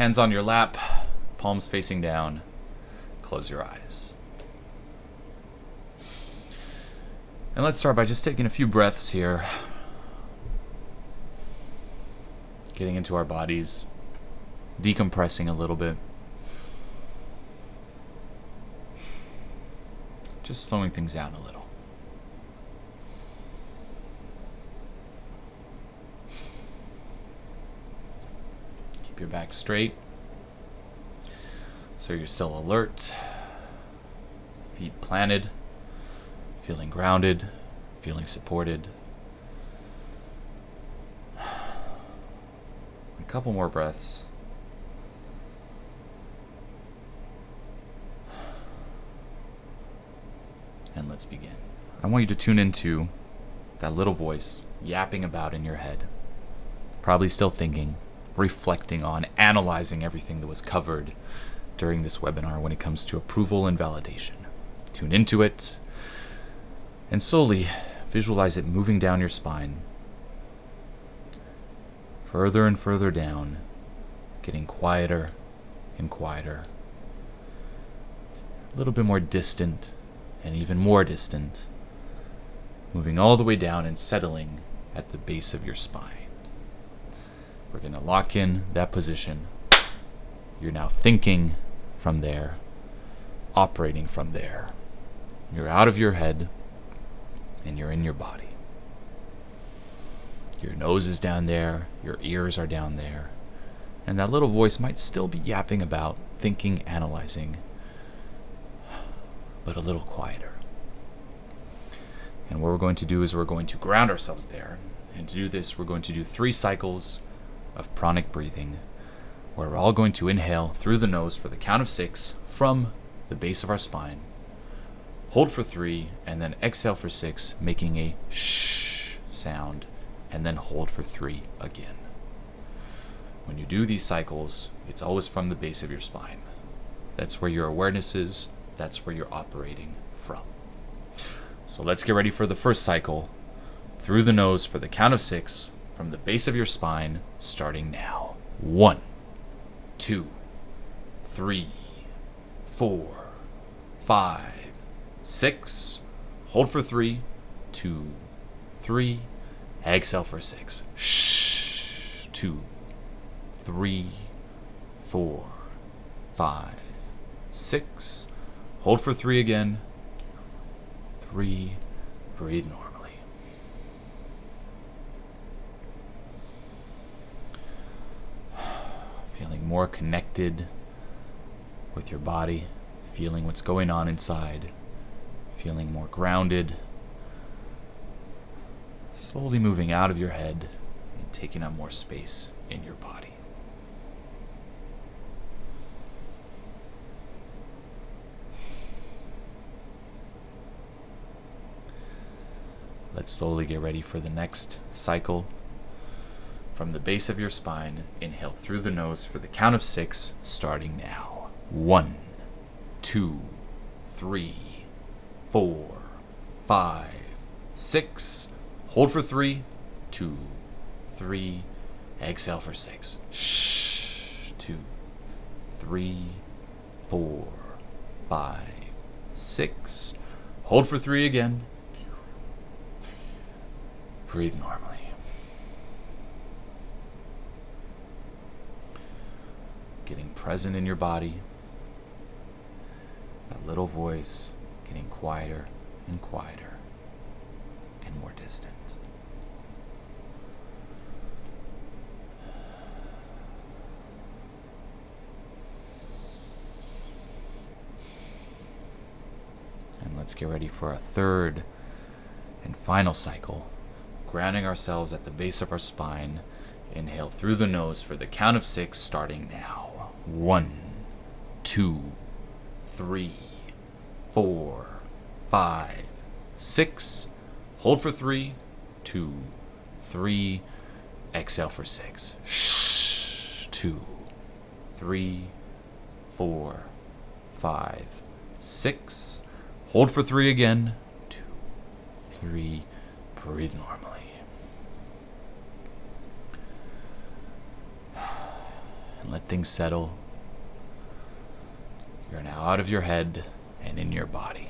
Hands on your lap, palms facing down. Close your eyes. And let's start by just taking a few breaths here. Getting into our bodies. Decompressing a little bit. Just slowing things down a little. Keep your back straight so you're still alert. Feet planted. Feeling grounded. Feeling supported. A couple more breaths. And let's begin. I want you to tune into that little voice yapping about in your head. Probably still thinking, reflecting on, analyzing everything that was covered during this webinar when it comes to approval and validation. Tune into it and slowly visualize it moving down your spine. Further and further down, getting quieter and quieter. A little bit more distant and even more distant, moving all the way down and settling at the base of your spine. We're going to lock in that position. You're now thinking from there, operating from there. You're out of your head and you're in your body. Your nose is down there, your ears are down there, and that little voice might still be yapping about, thinking, analyzing, but a little quieter. And what we're going to do is we're going to ground ourselves there. And to do this, we're going to do 3 cycles of pranic breathing, where we're all going to inhale through the nose for the count of 6 from the base of our spine, hold for 3, and then exhale for 6, making a shh sound, and then hold for 3 again. When you do these cycles, it's always from the base of your spine. That's where your awareness is. That's where you're operating from. So let's get ready for the first cycle. Through the nose for the count of 6 from the base of your spine, starting now. 1, 2, 3, 4, 5, 6. Hold for 3, 2, 3. Exhale for 6. Shh. 2, 3, 4, 5, 6. Hold for 3 again. 3. Breathe normally. Feeling more connected with your body, feeling what's going on inside, feeling more grounded, slowly moving out of your head and taking up more space in your body. Let's slowly get ready for the next cycle. From the base of your spine, inhale through the nose for the count of 6, starting now. 1, 2, 3, 4, 5, 6. Hold for 3, 2, 3. Exhale for 6. Shh. 2, 3, 4, 5, 6. Hold for 3 again. Breathe normally. Getting present in your body. That little voice getting quieter and quieter and more distant. And let's get ready for a third and final cycle. Grounding ourselves at the base of our spine. Inhale through the nose for the count of 6, starting now. 1, 2, 3, 4, 5, 6. Hold for 3, 2, 3. Exhale for 6. Shh. 2, 3, 4, 5, 6. Hold for 3 again. 2, 3. Breathe normally. and let things settle. You're now out of your head and in your body,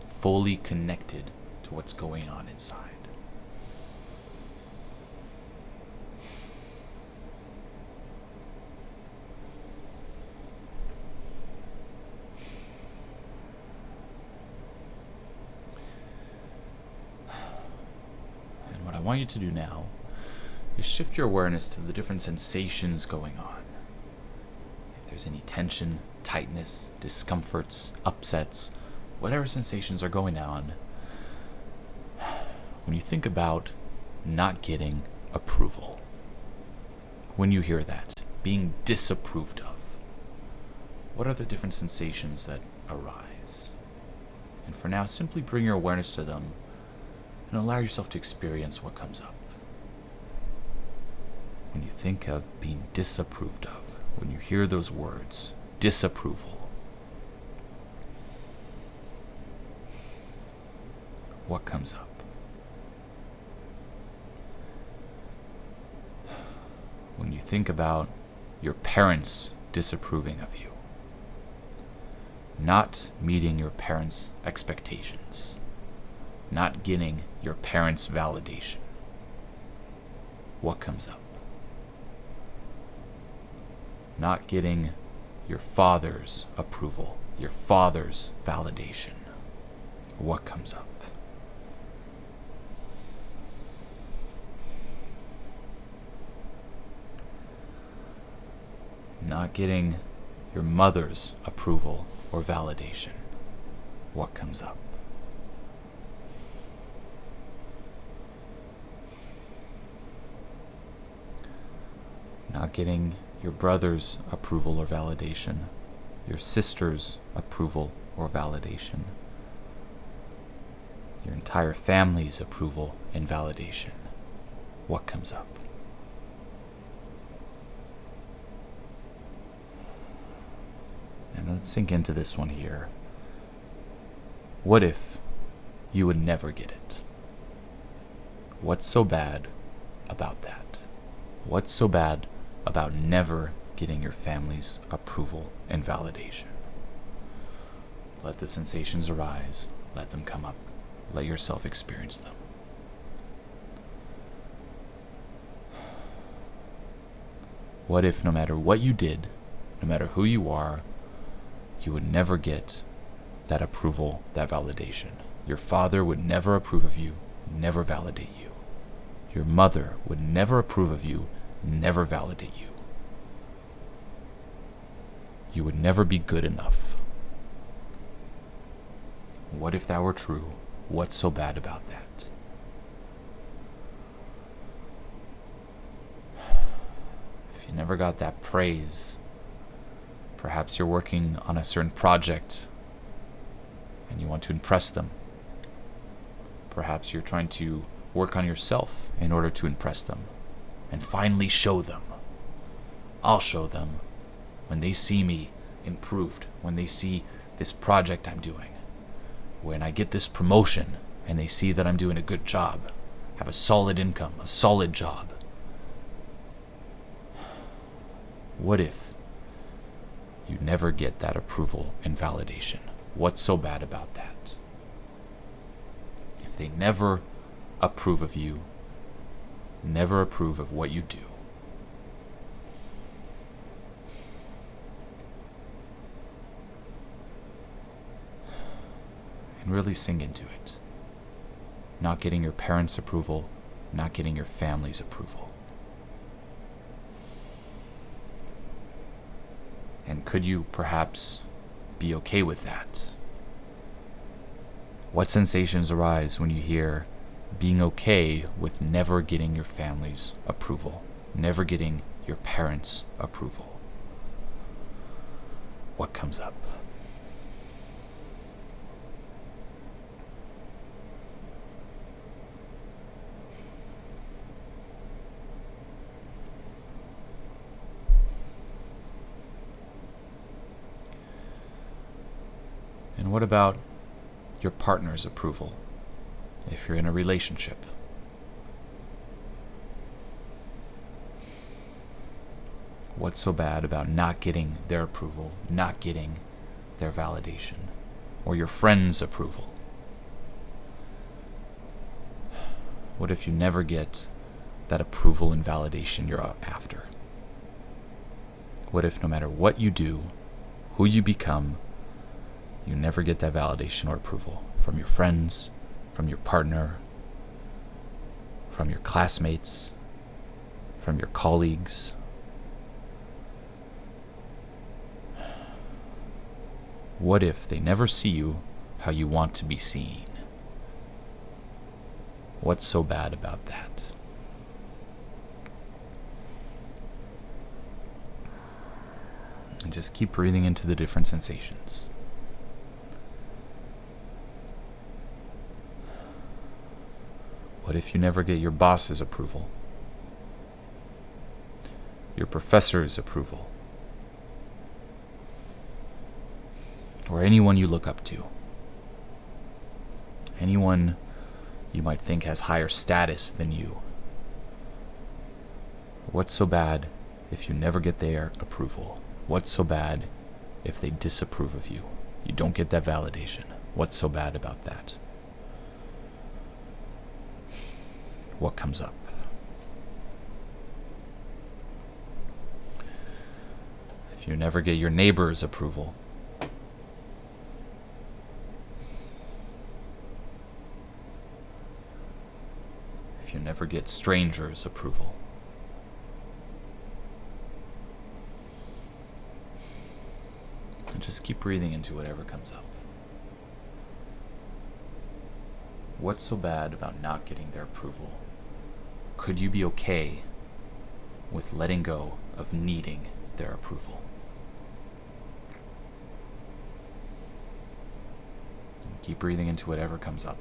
fully connected to what's going on inside. And what I want you to do now is shift your awareness to the different sensations going on. If there's any tension, tightness, discomforts, upsets, whatever sensations are going on, when you think about not getting approval, when you hear that, being disapproved of, what are the different sensations that arise? And for now, simply bring your awareness to them and allow yourself to experience what comes up. When you think of being disapproved of, when you hear those words, disapproval, what comes up? When you think about your parents disapproving of you, not meeting your parents' expectations, not getting your parents' validation, what comes up? Not getting your father's approval, your father's validation, what comes up? Not getting your mother's approval or validation, what comes up? Not getting your brother's approval or validation, your sister's approval or validation, your entire family's approval and validation, what comes up? And let's sink into this one here. What if you would never get it? What's so bad about that? What's so bad about never getting your family's approval and validation? Let the sensations arise. Let them come up. Let yourself experience them. What if no matter what you did, no matter who you are, you would never get that approval, that validation? Your father would never approve of you, never validate you. Your mother would never approve of you, never validate you. You would never be good enough. What if that were true? What's so bad about that? If you never got that praise, perhaps you're working on a certain project and you want to impress them. Perhaps you're trying to work on yourself in order to impress them and finally show them. I'll show them when they see me improved, when they see this project I'm doing, when I get this promotion and they see that I'm doing a good job, have a solid income, a solid job. What if you never get that approval and validation? What's so bad about that? If they never approve of you, never approve of what you do, and really sink into it. Not getting your parents' approval, not getting your family's approval. And could you perhaps be okay with that? What sensations arise when you hear being okay with never getting your family's approval, never getting your parents' approval? What comes up? And what about your partner's approval, if you're in a relationship? What's so bad about not getting their approval, not getting their validation, or your friends' approval? What if you never get that approval and validation you're after? What if no matter what you do, who you become, you never get that validation or approval from your friends, from your partner, from your classmates, from your colleagues? What if they never see you how you want to be seen? What's so bad about that? And just keep breathing into the different sensations. What if you never get your boss's approval? Your professor's approval? Or anyone you look up to? Anyone you might think has higher status than you? What's so bad if you never get their approval? What's so bad if they disapprove of you? You don't get that validation. What's so bad about that? What comes up? If you never get your neighbor's approval, if you never get strangers' approval, and just keep breathing into whatever comes up. What's so bad about not getting their approval? Could you be okay with letting go of needing their approval? And keep breathing into whatever comes up.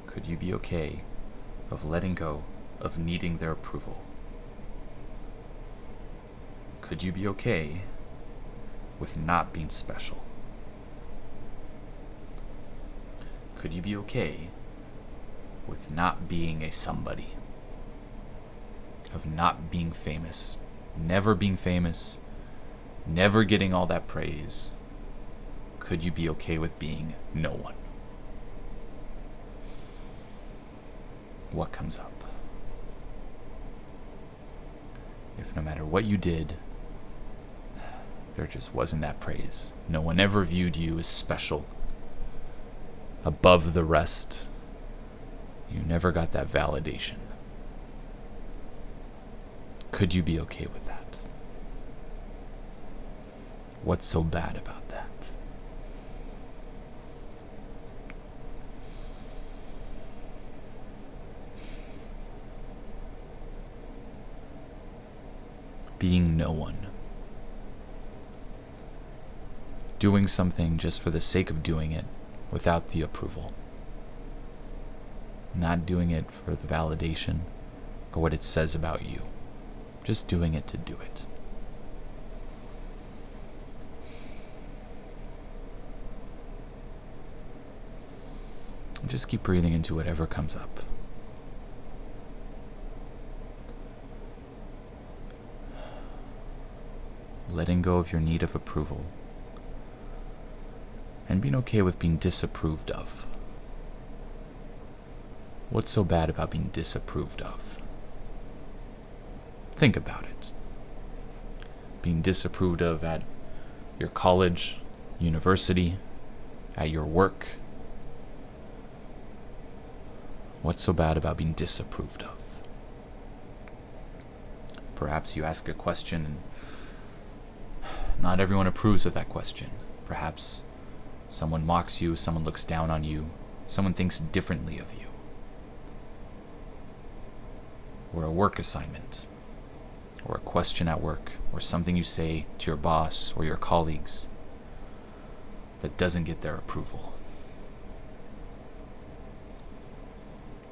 Could you be okay of letting go of needing their approval? Could you be okay with not being special? Could you be okay with not being a somebody? Of not being famous, never being famous, never getting all that praise? Could you be okay with being no one? What comes up? If no matter what you did, there just wasn't that praise. No one ever viewed you as special, above the rest. You never got that validation. Could you be okay with that? What's so bad about that? Being no one. Doing something just for the sake of doing it without the approval. Not doing it for the validation or what it says about you. Just doing it to do it. Just keep breathing into whatever comes up. Letting go of your need of approval. And being okay with being disapproved of. What's so bad about being disapproved of? Think about it. Being disapproved of at your college, university, at your work. What's so bad about being disapproved of? Perhaps you ask a question and not everyone approves of that question. Perhaps someone mocks you, someone looks down on you, someone thinks differently of you. Or a work assignment, or a question at work, or something you say to your boss or your colleagues that doesn't get their approval.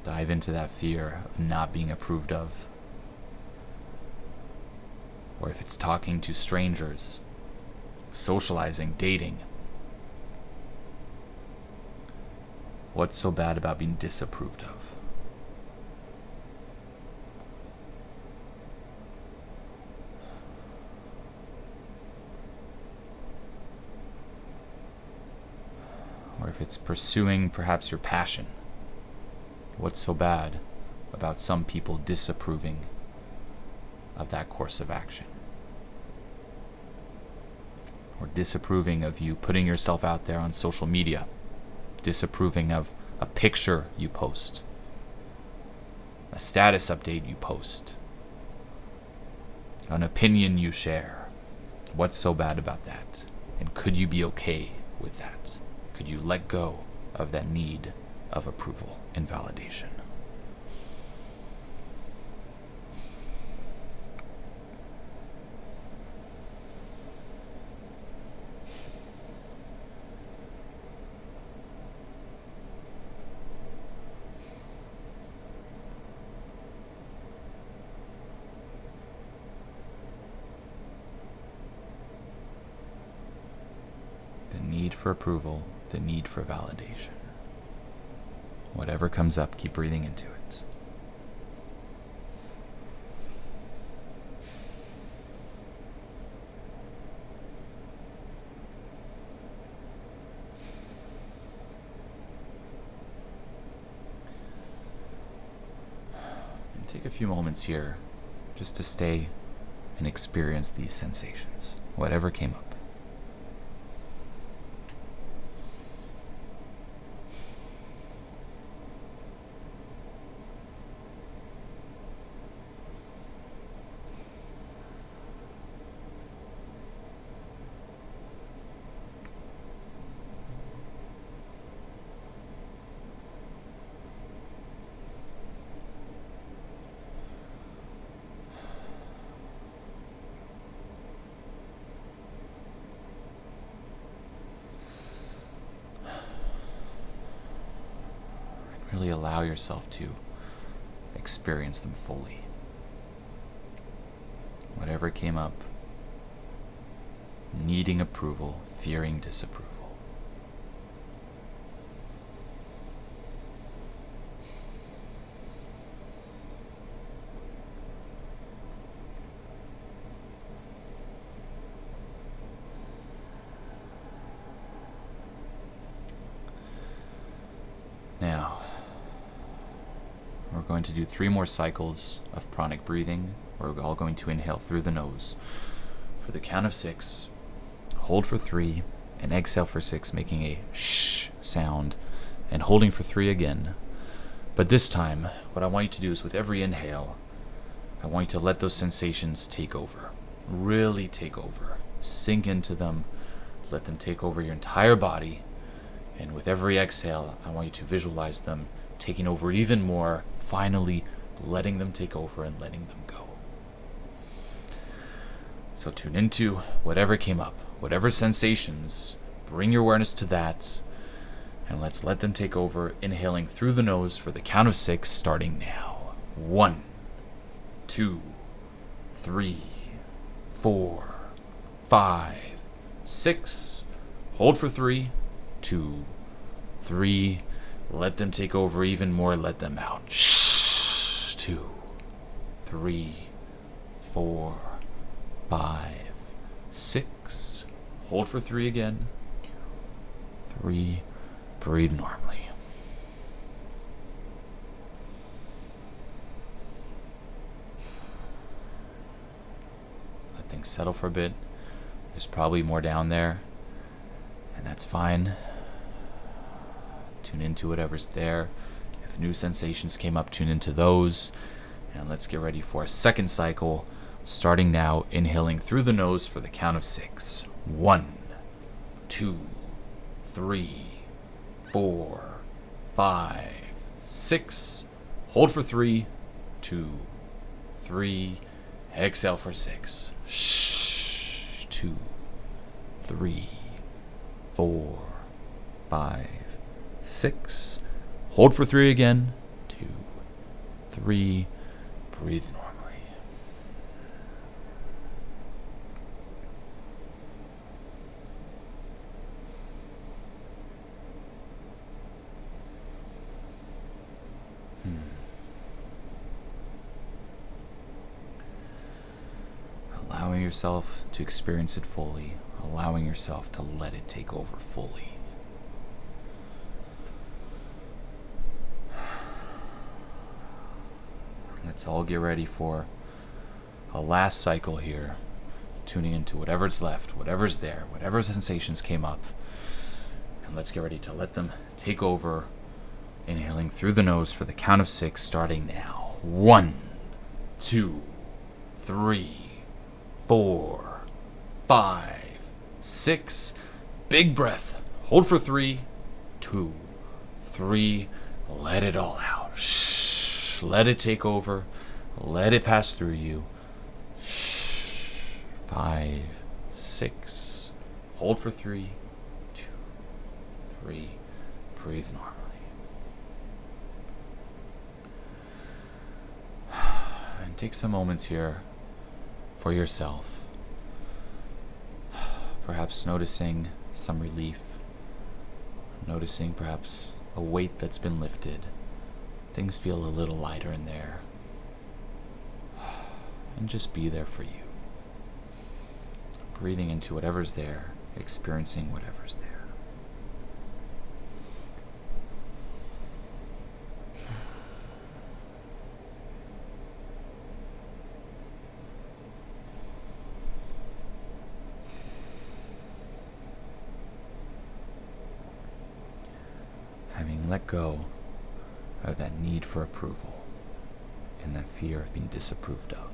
Dive into that fear of not being approved of. Or if it's talking to strangers, socializing, dating. What's so bad about being disapproved of? if it's pursuing perhaps your passion. What's so bad about some people disapproving of that course of action? Or disapproving of you putting yourself out there on social media, disapproving of a picture you post, a status update you post, an opinion you share. What's so bad about that? And could you be okay with that? Could you let go of that need of approval and validation? The need for approval, the need for validation. Whatever comes up, keep breathing into it. And take a few moments here just to stay and experience these sensations, whatever came up. Really allow yourself to experience them fully. Whatever came up, needing approval, fearing disapproval. Now, we're going to do 3 more cycles of pranic breathing. We're all going to inhale through the nose for the count of 6, hold for 3, and exhale for 6, making a shh sound, and holding for 3 again. But this time, what I want you to do is with every inhale, I want you to let those sensations take over. Really take over. Sink into them. Let them take over your entire body. And with every exhale, I want you to visualize them taking over even more, finally letting them take over and letting them go. So tune into whatever came up, whatever sensations, bring your awareness to that, and let's let them take over, inhaling through the nose for the count of 6, starting now. 1, 2, 3, 4, 5, 6. Hold for 3, 2, 3. Let them take over even more. Let them out. Shh. 2, 3, 4, 5, 6. Hold for 3 again. 3. Breathe normally. Let things settle for a bit. There's probably more down there, and that's fine. Tune into whatever's there. If new sensations came up, tune into those. And let's get ready for a second cycle, starting now, inhaling through the nose for the count of 6. 1, 2, 3, 4, 5, 6. Hold for 3, 2, 3. Exhale for 6. Shh. 2, 3, 4, 5, 6. Hold for 3 again. 2, 3. Breathe normally. Allowing yourself to experience it fully, allowing yourself to let it take over fully. Let's all get ready for a last cycle here, tuning into whatever's left, whatever's there, whatever sensations came up. And let's get ready to let them take over, inhaling through the nose for the count of 6, starting now. 1, 2, 3, 4, 5, 6. Big breath. Hold for 3, 2, 3. Let it all out. Shh. Let it take over. Let it pass through you. Shh. 5, 6. Hold for 3, 2, 3. Breathe normally. And take some moments here for yourself. Perhaps noticing some relief. Noticing perhaps a weight that's been lifted. Things feel a little lighter in there. And just be there for you. Breathing into whatever's there, experiencing whatever's there. Having let go of that need for approval and that fear of being disapproved of.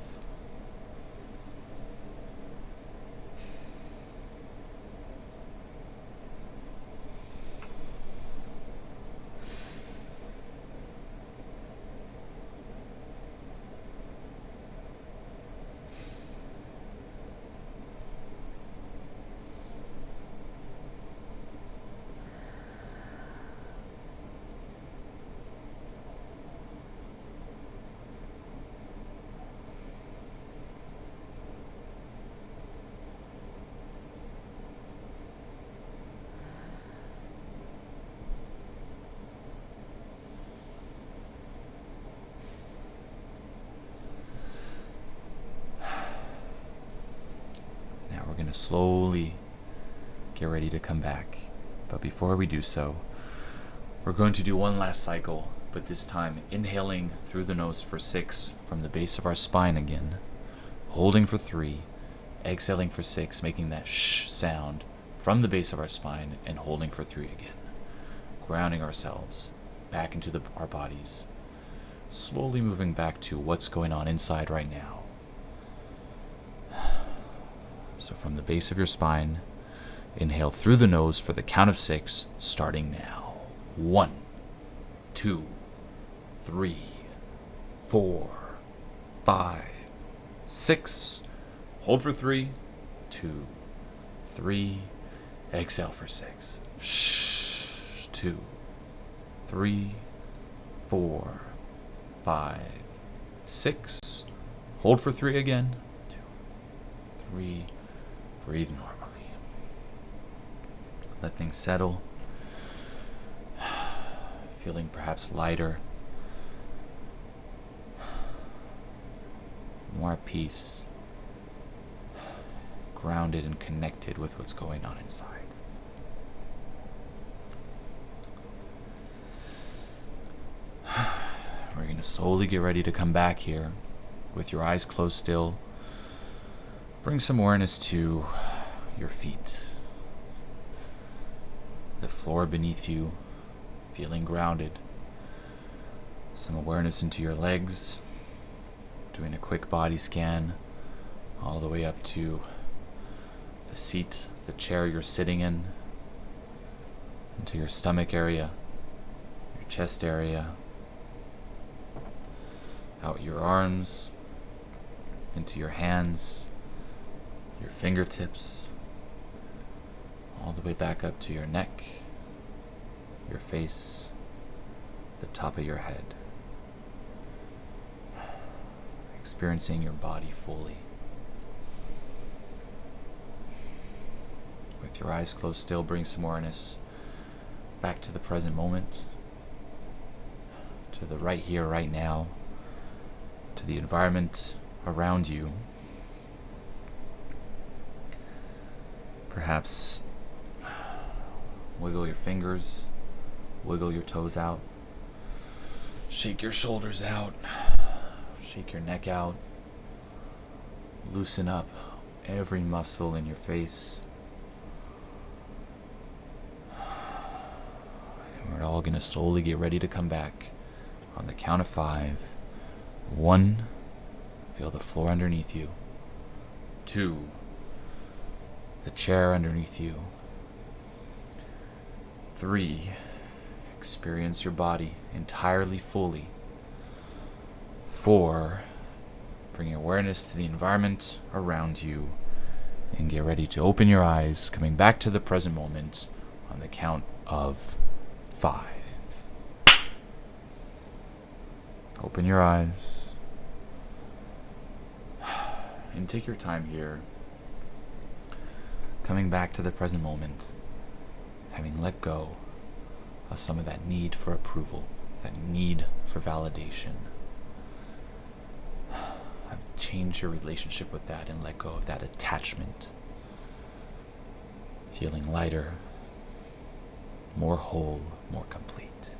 We're going to slowly get ready to come back. But before we do so, we're going to do one last cycle, but this time inhaling through the nose for 6 from the base of our spine again, holding for 3, exhaling for 6, making that shh sound from the base of our spine, and holding for 3 again, grounding ourselves back into our bodies, slowly moving back to what's going on inside right now. So from the base of your spine, inhale through the nose for the count of 6, starting now. 1, 2, 3, 4, 5, 6. Hold for 3, 2, 3. Exhale for 6. Shh. 2, 3, 4, 5, 6. Hold for 3 again. 2, 3. Breathe normally. Let things settle. Feeling perhaps lighter. More at peace. Grounded and connected with what's going on inside. We're going to slowly get ready to come back here with your eyes closed still. Bring some awareness to your feet, the floor beneath you, feeling grounded. Some awareness into your legs, doing a quick body scan all the way up to the seat, the chair you're sitting in, into your stomach area, your chest area, out your arms, into your hands, your fingertips, all the way back up to your neck, your face, the top of your head. Experiencing your body fully. With your eyes closed still, bring some awareness back to the present moment, to the right here, right now, to the environment around you. Perhaps wiggle your fingers, wiggle your toes out, shake your shoulders out, Shake your neck out. Loosen up every muscle in your face. And we're all going to slowly get ready to come back on the count of 5. 1, feel the floor underneath you. 2, the chair underneath you. 3, experience your body entirely fully. 4, bring awareness to the environment around you. And get ready to open your eyes, coming back to the present moment on the count of 5. Open your eyes. And take your time here, coming back to the present moment, having let go of some of that need for approval, that need for validation. Change your relationship with that and let go of that attachment. Feeling lighter, more whole, more complete.